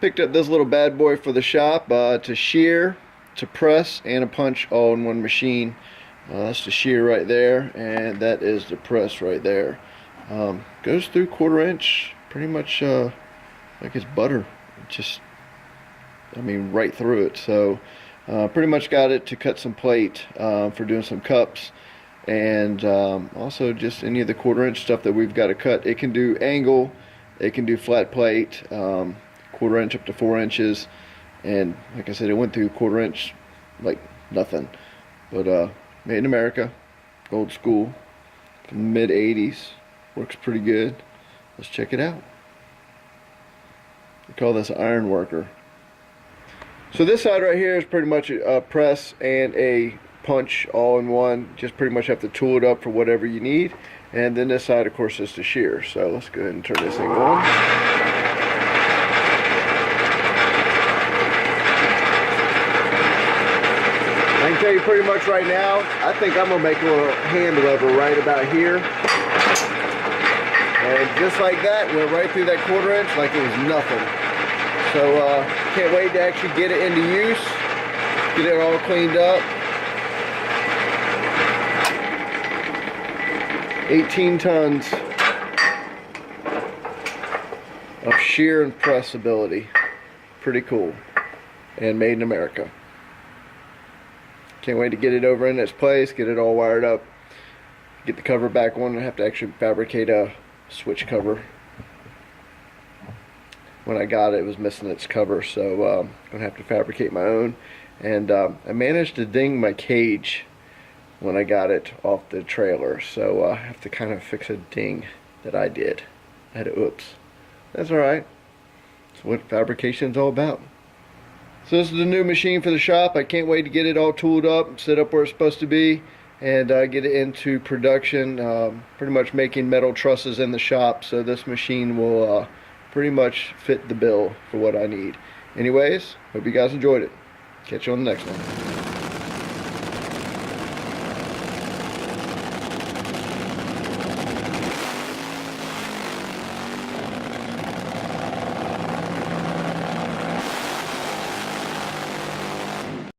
Picked up this little bad boy for the shop to shear, to press, and a punch all in one machine. That's the shear right there, and that is the press right there. Goes through 1/4 inch, pretty much like it's butter. Just, I mean, right through it. So pretty much got it to cut some plate for doing some cups, and also just any of the 1/4 inch stuff that we've got to cut. It can do angle, it can do flat plate, 1/4 inch up to 4 inches, and like I said, it went through 1/4 inch like nothing. But made in America, old school, from the mid-80s, works pretty good. Let's check it out. We call this an iron worker. So this side right here is pretty much a press and a punch all in one. Just pretty much have to tool it up for whatever you need. And then this side, of course, is the shear. So let's go ahead and turn this thing on. I can tell you pretty much right now, I think I'm going to make a little hand lever right about here. And just like that, went right through that 1/4 inch like it was nothing. So can't wait to actually get it into use, get it all cleaned up. 18 tons of shear and press ability. Pretty cool. And made in America. Can't wait to get it over in its place, get it all wired up, get the cover back on. I have to actually fabricate a switch cover. When I got it, it was missing its cover, so I'm going to have to fabricate my own. And I managed to ding my cage when I got it off the trailer, so I have to kind of fix a ding that I did. I had a oops. That's alright. That's what fabrication's all about. So this is the new machine for the shop. I can't wait to get it all tooled up, set up where it's supposed to be, and get it into production. Pretty much making metal trusses in the shop, so this machine will pretty much fit the bill for what I need. Anyways, hope you guys enjoyed it. Catch you on the next one.